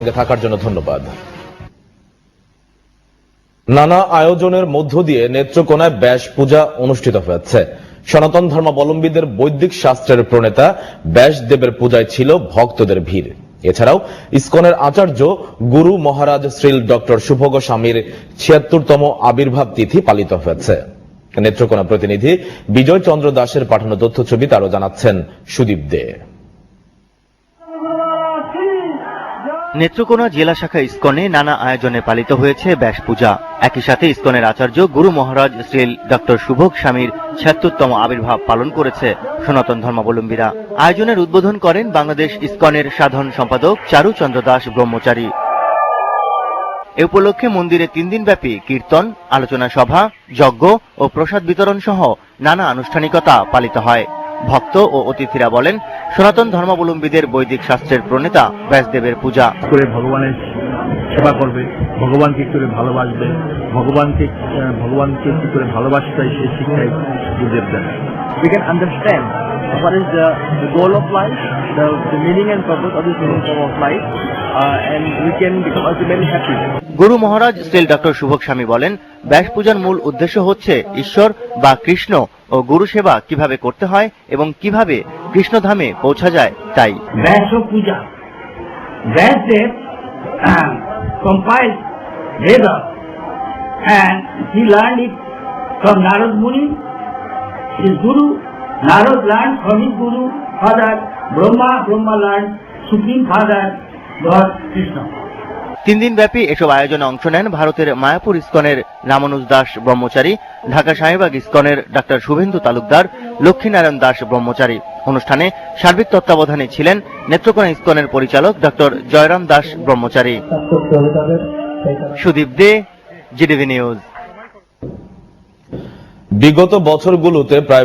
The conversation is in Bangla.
থাকার জন্য ধন্যবাদ। নানা আয়োজনের মধ্য দিয়ে নেত্রকোনায় ব্যাস পূজা অনুষ্ঠিত হয়েছে। সনাতন ধর্মাবলম্বীদের বৈদিক শাস্ত্রের প্রণেতা ব্যাসদেবের পূজায় ছিল ভক্তদের ভিড়। এছাড়াও ইসকনের আচার্য গুরু মহারাজ শ্রী ডক্টর শুভ গোস্বামীর ৭৬তম আবির্ভাব তিথি পালিত হয়েছে। নেত্রকোনা প্রতিনিধি বিজয় চন্দ্র দাসের পাঠানো তথ্যছবিতে আরো জানাচ্ছেন সুদীপ দে। নেত্রকোনা জেলা শাখা ইসকনে নানা আয়োজনে পালিত হয়েছে ব্যাস পূজা। একই সাথে ইসকনের আচার্য গুরু মহারাজ শ্রী ডক্টর শুভ গোস্বামীর ৭৬তম আবির্ভাব পালন করেছে সনাতন ধর্মাবলম্বীরা। আয়োজনের উদ্বোধন করেন বাংলাদেশ ইসকনের সাধারণ সম্পাদক চারু চন্দ্র দাস ব্রহ্মচারী। এ উপলক্ষে মন্দিরে ৩ দিনব্যাপী কীর্তন, আলোচনা সভা, যজ্ঞ ও প্রসাদ বিতরণ সহ নানা আনুষ্ঠানিকতা পালিত হয়। ভক্ত ও অতিথিরা বলেন, সনাতন ধর্মাবলম্বীদের বৈদিক শাস্ত্রের প্রণেতা ব্যাসদেবের পূজা করে ভগবানের সেবা করবে, ভগবানকে করে ভালোবাসবে, ভগবানকে কি করে ভালোবাসতে হয় সেই শিক্ষাই গুরুদেব দেন। We can understand what is the goal of life, the meaning and purpose of this form of life, and we can become ultimately happy. Guru Maharaj Shri doctor শুভ গোস্বামী বলেন, ব্যাস পূজার মূল উদ্দেশ্য হচ্ছে ঈশ্বর বা কৃষ্ণ ও গুরু সেবা কিভাবে করতে হয় এবং কিভাবে কৃষ্ণধামে পৌঁছা যায় তাই। ব্যাস পূজা, Vyasdev compiled Veda and he learned it from Narad Muni, his guru. Narad learned from his guru, father Brahma. Brahma learned Supreme Father, Lord Krishna. ৩ দিনব্যাপী এসব আয়োজনে অংশ নেন ভারতের মায়াপুর ইসকনের রামানুজ দাস ব্রহ্মচারী, ঢাকা শাহীবাগ ইসকনের ডাক্তার শুভেন্দু তালুকদার, লক্ষ্মীনারায়ণ দাস ব্রহ্মচারী। অনুষ্ঠানে সার্বিক তত্ত্বাবধানে ছিলেন নেত্রকোনা ইসকনের পরিচালক ডক্টর জয়রাম দাস ব্রহ্মচারী। সুদীপ দে, জিটিভি নিউজ। বিগত বছরগুলোতে প্রায়